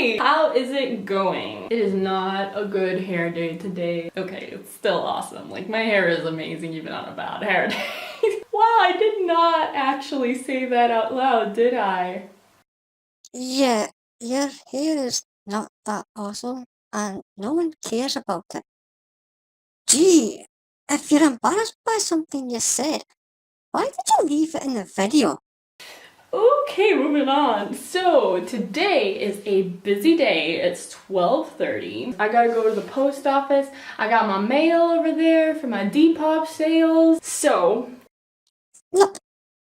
Hey! How is it going? It is not a good hair day today. Okay, it's still awesome. Like, my hair is amazing even on a bad hair day. Wow, I did not actually say that out loud, did I? Yeah, your hair is not that awesome, and no one cares about it. Gee, if you're embarrassed by something you said, why did you leave it in the video? Okay, moving on. So today is a busy day. It's 12:30. I gotta go to the post office. I got my mail over there for my Depop sales. So, No,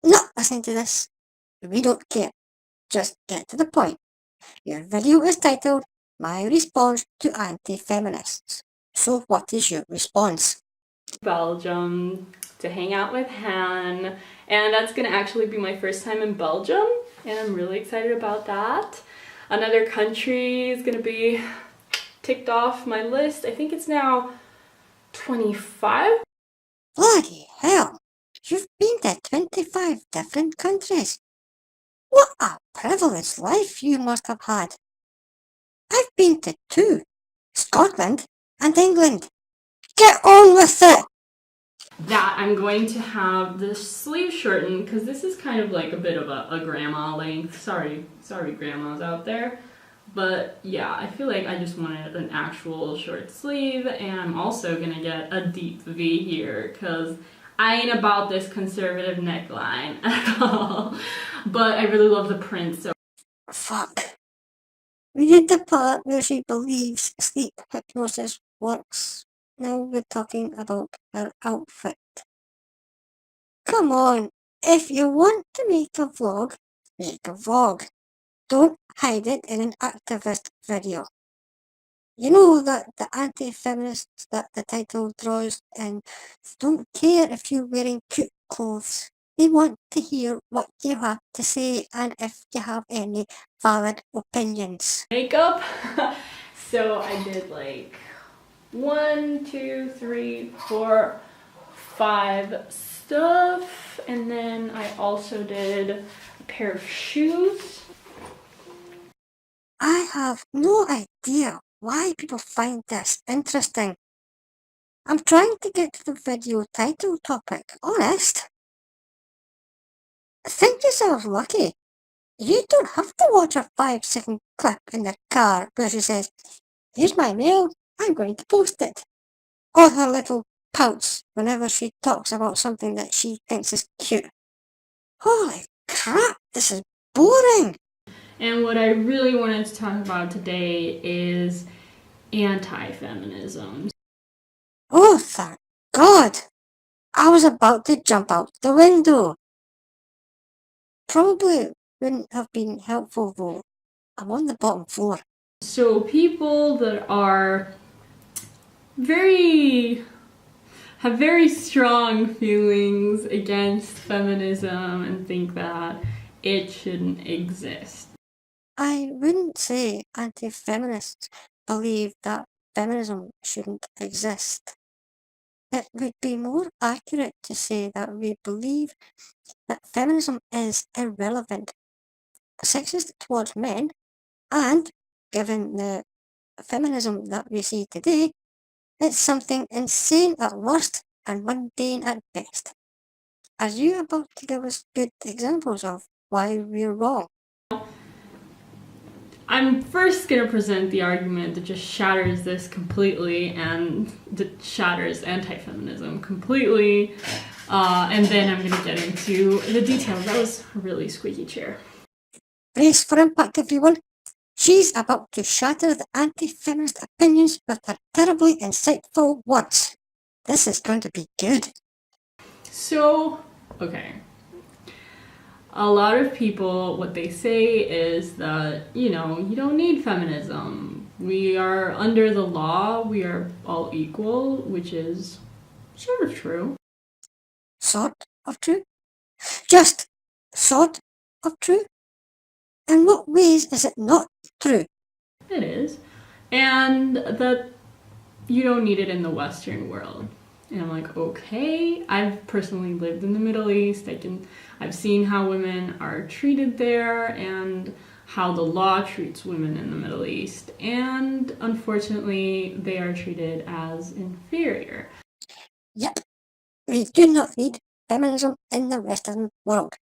not listening to this. We don't care. Just get to the point. Your video is titled My Response to Anti-Feminists. So what is your response? Belgium to hang out with Han, and that's gonna actually be my first time in Belgium, and I'm really excited about that. Another country is gonna be ticked off my list. I think it's now 25. Bloody hell! You've been to 25 different countries. What a privileged life you must have had. I've been to two, Scotland and England. Get on with it! That I'm going to have the sleeve shortened because this is kind of like a bit of a grandma length. Sorry grandmas out there. But yeah, I feel like I just wanted an actual short sleeve, and I'm also gonna get a deep V here because I ain't about this conservative neckline at all. But I really love the print, so Fuck. We did the part where she believes sleep hypnosis works. Now we're talking about her outfit. Come on, if you want to make a vlog, make a vlog. Don't hide it in an activist video. You know that the anti-feminists that the title draws in don't care if you're wearing cute clothes. They want to hear what you have to say and if you have any valid opinions. makeup. So I did like 1, 2, 3, 4, 5 stuff, and then I also did a pair of shoes. I have no idea why people find this interesting. I'm trying to get to the video title topic, honest. Think yourself lucky. You don't have to watch a 5-second clip in the car where she says, "Here's my mail, I'm going to post it." Or her little pouts whenever she talks about something that she thinks is cute. Holy crap, this is boring. And what I really wanted to talk about today is anti-feminism. Oh, thank God. I was about to jump out the window. Probably wouldn't have been helpful though. I'm on the bottom floor. So people that are have very strong feelings against feminism and think that it shouldn't exist. I wouldn't say anti-feminists believe that feminism shouldn't exist. It would be more accurate to say that we believe that feminism is irrelevant, sexist towards men, and given the feminism that we see today, it's something insane at worst and mundane at best. Are you about to give us good examples of why we're wrong? I'm first going to present the argument that just shatters this completely and that shatters anti-feminism completely, and then I'm going to get into the details. That was a really squeaky chair. Brace for impact, everyone. She's about to shatter the anti-feminist opinions with her terribly insightful words. This is going to be good. So, okay. A lot of people, what they say is that, you don't need feminism. We are under the law, we are all equal, which is sort of true. Sort of true? Just sort of true? In what ways is it not true? It is. And that you don't need it in the Western world. And I'm like, okay. I've personally lived in the Middle East. I've seen how women are treated there, and how the law treats women in the Middle East, and unfortunately, they are treated as inferior. Yep, we do not need feminism in the Western world,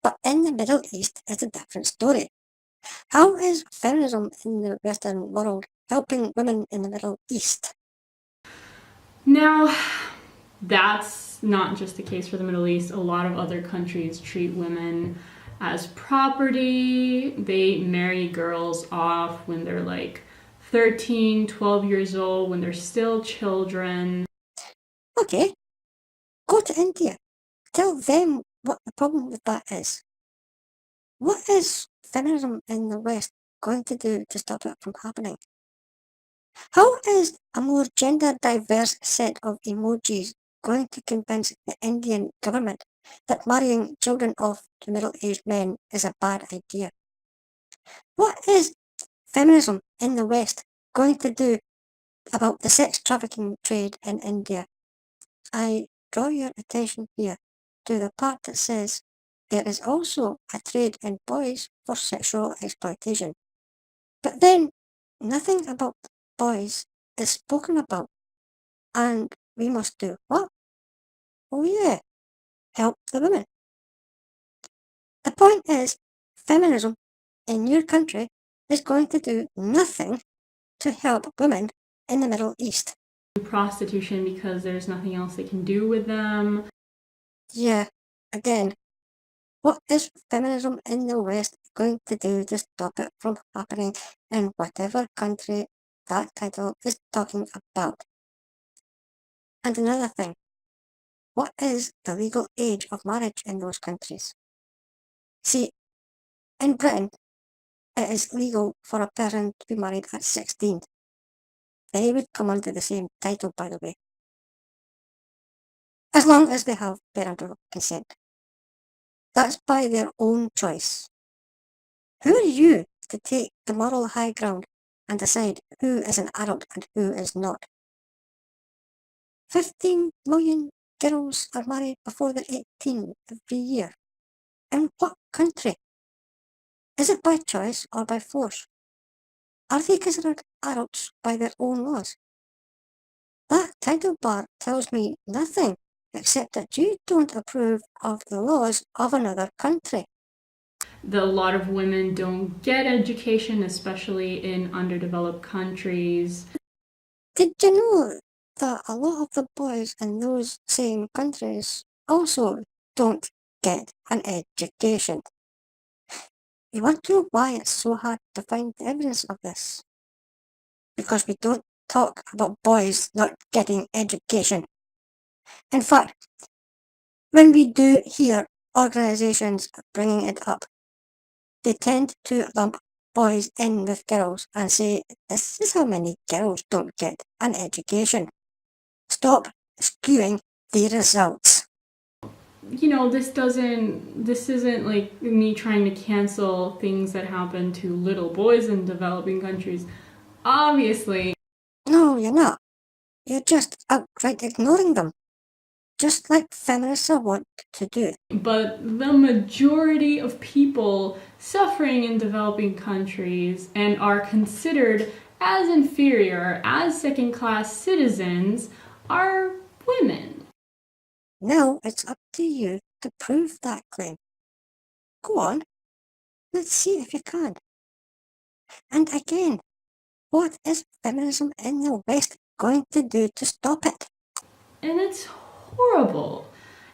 but in the Middle East it's a different story. How is feminism in the Western world helping women in the Middle East? Now, that's not just the case for the Middle East. A lot of other countries treat women as property. They marry girls off when they're like 13, 12 years old, when they're still children. Okay, go to India. Tell them what the problem with that is. What is feminism in the West going to do to stop it from happening? How is a more gender diverse set of emojis going to convince the Indian government that marrying children off to middle-aged men is a bad idea? What is feminism in the West going to do about the sex trafficking trade in India? I draw your attention here to the part that says there is also a trade in boys for sexual exploitation. But then nothing about boys is spoken about, and we must do what? Oh yeah, help the women. The point is, feminism in your country is going to do nothing to help women in the Middle East. Prostitution because there's nothing else they can do with them. Yeah, again, what is feminism in the West going to do to stop it from happening in whatever country that title is talking about? And another thing, what is the legal age of marriage in those countries? See, in Britain, it is legal for a person to be married at 16. They would come under the same title, by the way, as long as they have parental consent. That's by their own choice. Who are you to take the moral high ground and decide who is an adult and who is not? 15 million girls are married before they're 18 every year. In what country? Is it by choice or by force? Are they considered adults by their own laws? That title bar tells me nothing except that you don't approve of the laws of another country. A lot of women don't get education, especially in underdeveloped countries. Did you know that a lot of the boys in those same countries also don't get an education? You want to know why it's so hard to find evidence of this? Because we don't talk about boys not getting education. In fact, when we do hear organisations bringing it up, they tend to lump boys in with girls and say, this is how many girls don't get an education. Stop skewing the results. You know, this isn't like me trying to cancel things that happen to little boys in developing countries. Obviously. No, you're not. You're just outright ignoring them. Just like feminists are wont to do. But the majority of people suffering in developing countries and are considered as inferior, as second-class citizens, are women. Now it's up to you to prove that claim. Go on. Let's see if you can. And again, what is feminism in the West going to do to stop it? And it's horrible.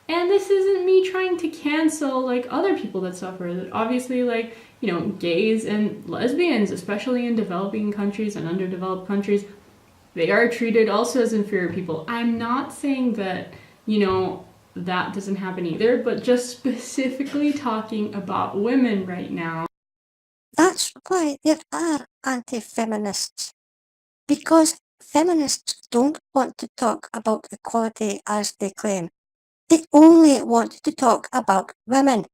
And this isn't me trying to cancel like other people that suffer. Obviously, like, you know, gays and lesbians, especially in developing countries and underdeveloped countries, they are treated also as inferior people. I'm not saying that, you know, that doesn't happen either, but just specifically talking about women right now. That's why there are anti-feminists. Because feminists don't want to talk about equality as they claim. They only want to talk about women.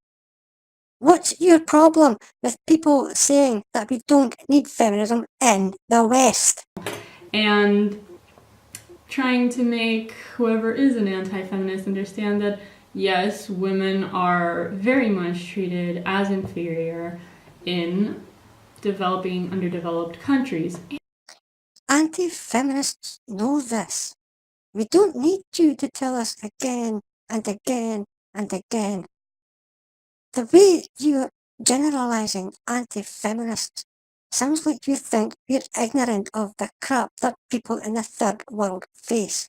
What's your problem with people saying that we don't need feminism in the West? And trying to make whoever is an anti-feminist understand that yes, women are very much treated as inferior in developing, underdeveloped countries. Anti-feminists know this. We don't need you to tell us again and again and again. The way you're generalizing anti-feminists sounds like you think we're ignorant of the crap that people in the third world face.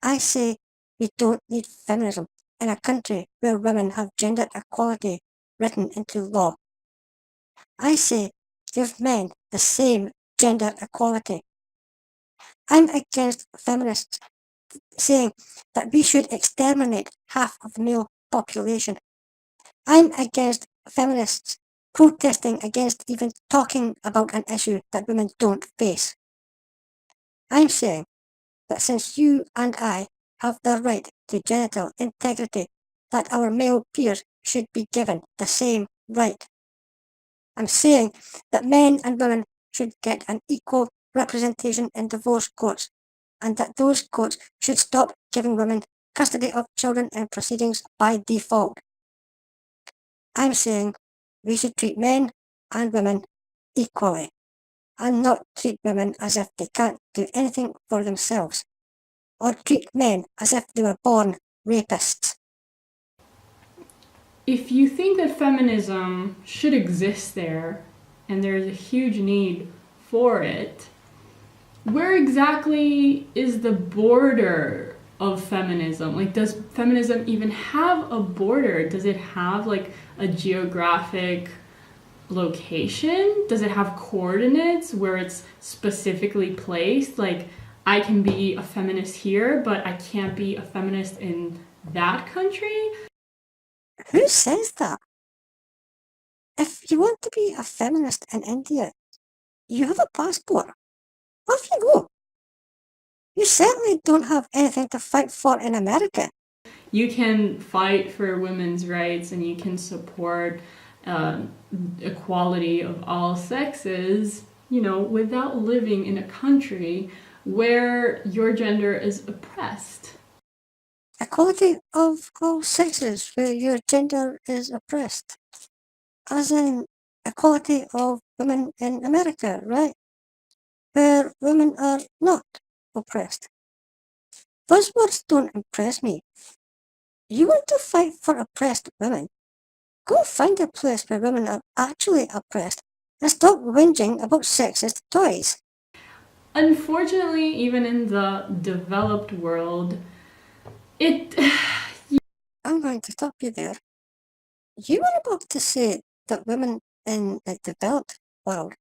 I say we don't need feminism in a country where women have gender equality written into law. I say give men the same gender equality. I'm against feminists saying that we should exterminate half of the male population. I'm against feminists protesting against even talking about an issue that women don't face. I'm saying that since you and I have the right to genital integrity, that our male peers should be given the same right. I'm saying that men and women should get an equal representation in divorce courts, and that those courts should stop giving women custody of children in proceedings by default. I'm saying we should treat men and women equally, and not treat women as if they can't do anything for themselves, or treat men as if they were born rapists. If you think that feminism should exist there, and there's a huge need for it, where exactly is the border of feminism? Like, does feminism even have a border? Does it have like a geographic location? Does it have coordinates where it's specifically placed? Like, I can be a feminist here, but I can't be a feminist in that country? Who says that? If you want to be a feminist in India, you have a passport. Off you go. You certainly don't have anything to fight for in America. You can fight for women's rights and you can support equality of all sexes, without living in a country where your gender is oppressed. Equality of all sexes where your gender is oppressed. As in equality of women in America, right? Where women are not oppressed. Those words don't impress me. You want to fight for oppressed women? Go find a place where women are actually oppressed and stop whinging about sexist toys. Unfortunately, even in the developed world, I'm going to stop you there. You were about to say that women in the developed world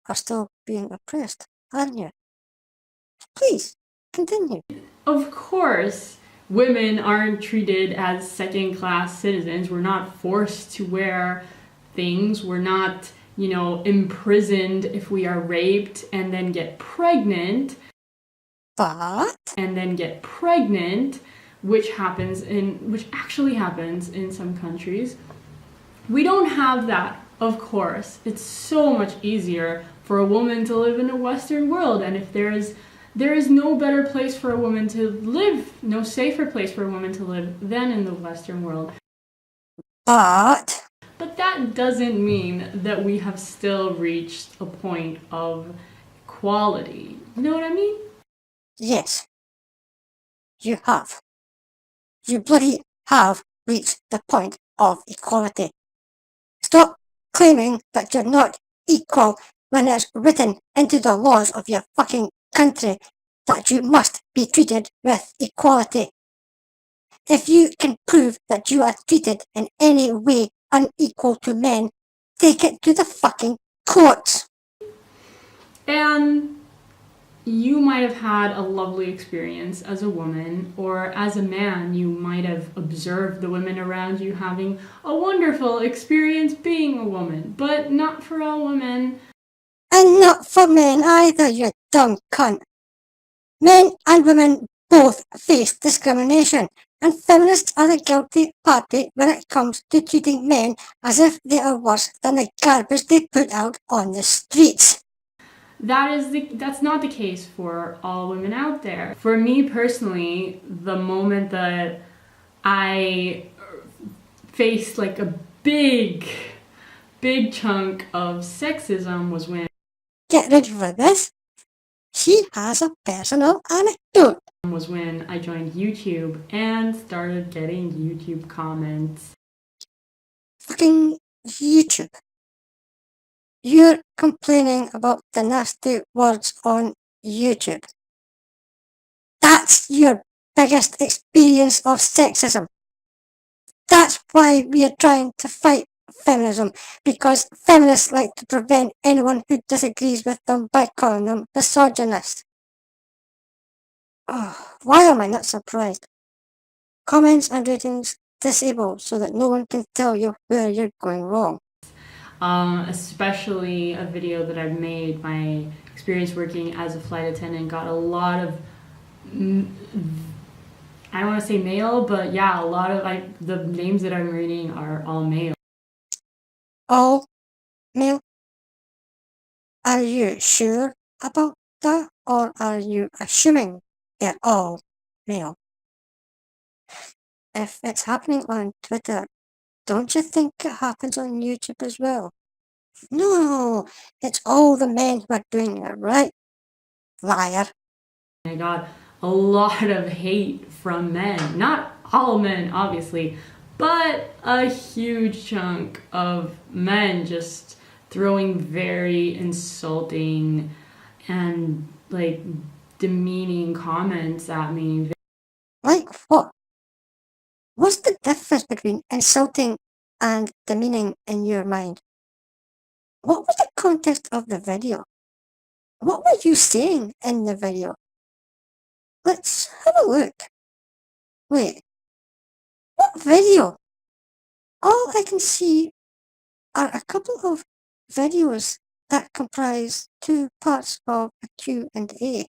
are still being oppressed, aren't you? Please, continue. Of course, women aren't treated as second-class citizens. We're not forced to wear things. We're not, imprisoned if we are raped and then get pregnant. But Which actually happens in some countries. We don't have that, of course. It's so much easier for a woman to live in a Western world, and if there is no better place for a woman to live, no safer place for a woman to live than in the Western world. But that doesn't mean that we have still reached a point of equality. You know what I mean? Yes, you have. You bloody have reached the point of equality. Stop claiming that you're not equal when it's written into the laws of your fucking country that you must be treated with equality. If you can prove that you are treated in any way unequal to men, take it to the fucking courts. And you might have had a lovely experience as a woman, or as a man, you might have observed the women around you having a wonderful experience being a woman, but not for all women. And not for men either, you dumb cunt. Men and women both face discrimination, and feminists are the guilty party when it comes to treating men as if they are worse than the garbage they put out on the streets. That's not the case for all women out there. For me personally, the moment that I faced like a big big chunk of sexism was when Get ready for this. She has a personal anecdote. I joined YouTube and started getting YouTube comments. Fucking YouTube. You're complaining about the nasty words on YouTube. That's your biggest experience of sexism. That's why we are trying to fight feminism, because feminists like to prevent anyone who disagrees with them by calling them misogynist. Oh, why am I not surprised? Comments and ratings disabled so that no one can tell you where you're going wrong. Especially a video that I've made, my experience working as a flight attendant got a lot of, I don't want to say male, but yeah, a lot of the names that I'm reading are all male. All male? Are you sure about that, or are you assuming they're all male? If it's happening on Twitter, don't you think it happens on YouTube as well? No, it's all the men who are doing it, right? Liar. I got a lot of hate from men. Not all men, obviously, but a huge chunk of men just throwing very insulting and like demeaning comments at me. Like what? What's the difference between insulting and demeaning in your mind? What was the context of the video? What were you saying in the video? Let's have a look. Wait, what video? All I can see are a couple of videos that comprise two parts of a Q&A.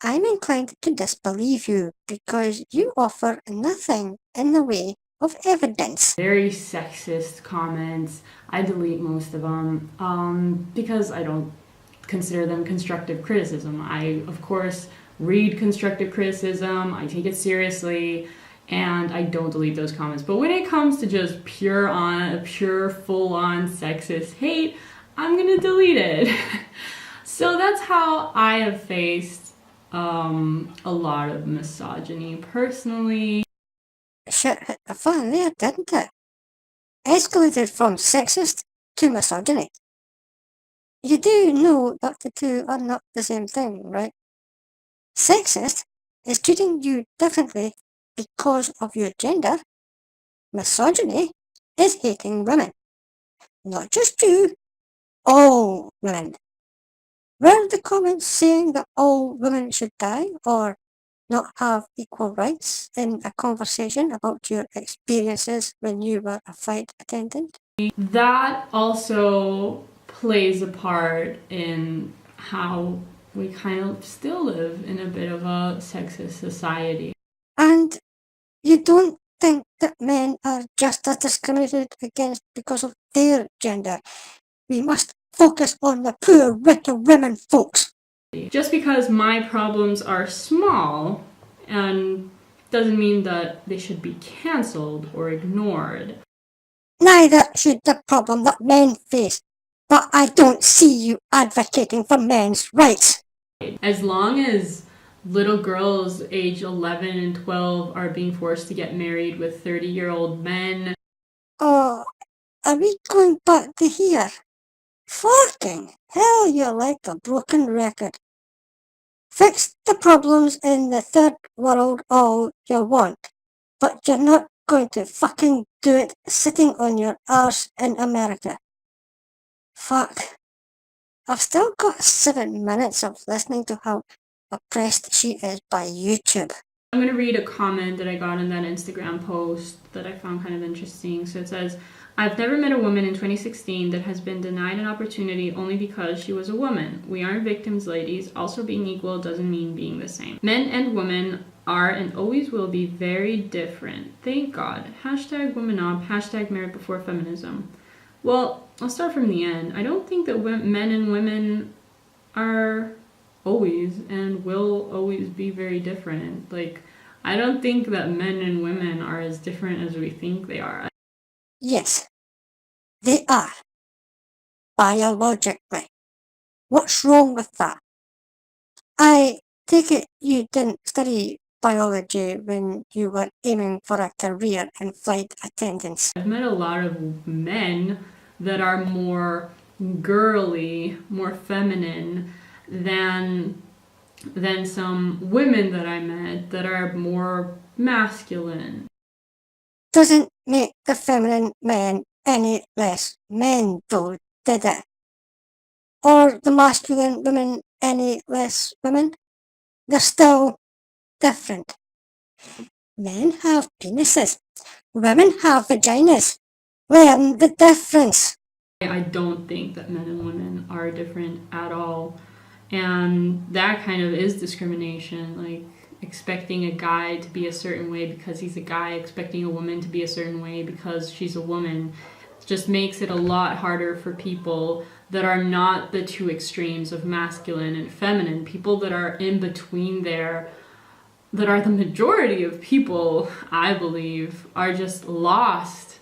I'm inclined to disbelieve you because you offer nothing in the way of evidence. Very sexist comments. I delete most of them because I don't consider them constructive criticism. I, of course, read constructive criticism, I take it seriously, and I don't delete those comments. But when it comes to just pure full-on sexist hate, I'm gonna delete it. So that's how I have faced a lot of misogyny personally. Shit hit the fan there, didn't it? Escalated from sexist to misogyny. You do know that the two are not the same thing, right? Sexist is treating you differently because of your gender. Misogyny is hating women. Not just you, all women. Were the comments saying that all women should die or not have equal rights in a conversation about your experiences when you were a flight attendant? That also plays a part in how we kind of still live in a bit of a sexist society. And you don't think that men are just as discriminated against because of their gender? We must focus on the poor, wicked women folks. Just because my problems are small and doesn't mean that they should be cancelled or ignored. Neither should the problem that men face, but I don't see you advocating for men's rights. As long as little girls age 11 and 12 are being forced to get married with 30-year-old men. Oh, are we going back to here? Fucking hell, you're like a broken record. Fix the problems in the third world all you want, but you're not going to fucking do it sitting on your arse in America. Fuck. I've still got 7 minutes of listening to how oppressed she is by YouTube. I'm going to read a comment that I got in that Instagram post that I found kind of interesting. So it says, I've never met a woman in 2016 that has been denied an opportunity only because she was a woman. We aren't victims, ladies. Also, being equal doesn't mean being the same. Men and women are and always will be very different. Thank God. Hashtag woman up. Hashtag merit before feminism. Well, I'll start from the end. I don't think that men and women are always and will always be very different. Like, I don't think that men and women are as different as we think they are. Yes, They are. Biologically. What's wrong with that? I take it you didn't study biology when you were aiming for a career in flight attendance. I've met a lot of men that are more girly, more feminine than some women that I met that are more masculine. Doesn't make the feminine men any less men though, did it? Or the masculine women any less women? They're still different. Men have penises. Women have vaginas. Learn the difference. I don't think that men and women are different at all. And that kind of is discrimination, like expecting a guy to be a certain way because he's a guy, expecting a woman to be a certain way because she's a woman. It just makes it a lot harder for people that are not the two extremes of masculine and feminine, people that are in between there, that are the majority of people, I believe, are just lost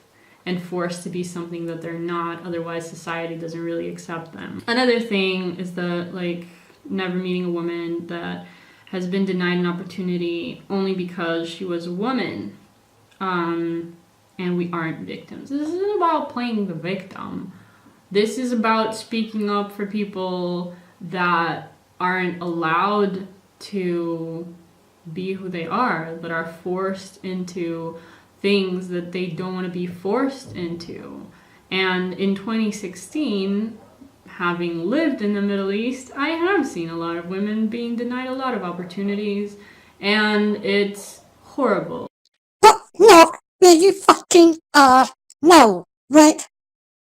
and forced to be something that they're not, otherwise society doesn't really accept them. Another thing is that, like, never meeting a woman that has been denied an opportunity only because she was a woman. And we aren't victims. This isn't about playing the victim. This is about speaking up for people that aren't allowed to be who they are, that are forced into things that they don't want to be forced into. And in 2016, having lived in the Middle East, I have seen a lot of women being denied a lot of opportunities, and it's horrible. But not where you fucking are now, right?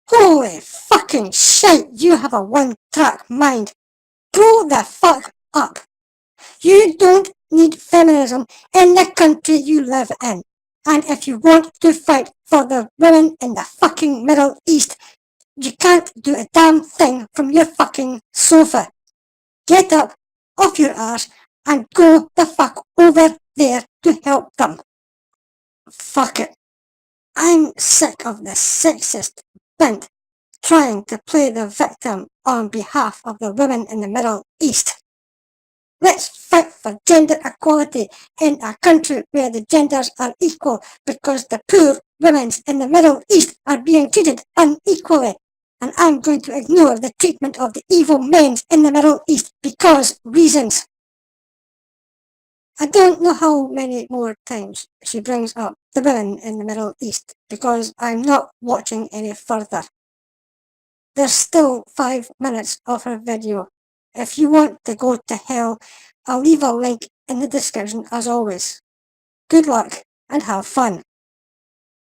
Holy fucking shit, you have a one-track mind. Grow the fuck up. You don't need feminism in the country you live in. And if you want to fight for the women in the fucking Middle East, you can't do a damn thing from your fucking sofa. Get up off your arse and go the fuck over there to help them. Fuck it. I'm sick of the sexist bent trying to play the victim on behalf of the women in the Middle East. Let's fight for gender equality in a country where the genders are equal, because the poor women in the Middle East are being treated unequally. And I'm going to ignore the treatment of the evil men in the Middle East because reasons. I don't know how many more times she brings up the women in the Middle East, because I'm not watching any further. There's still 5 minutes of her video. If you want to go to hell, I'll leave a link in the description as always. Good luck and have fun.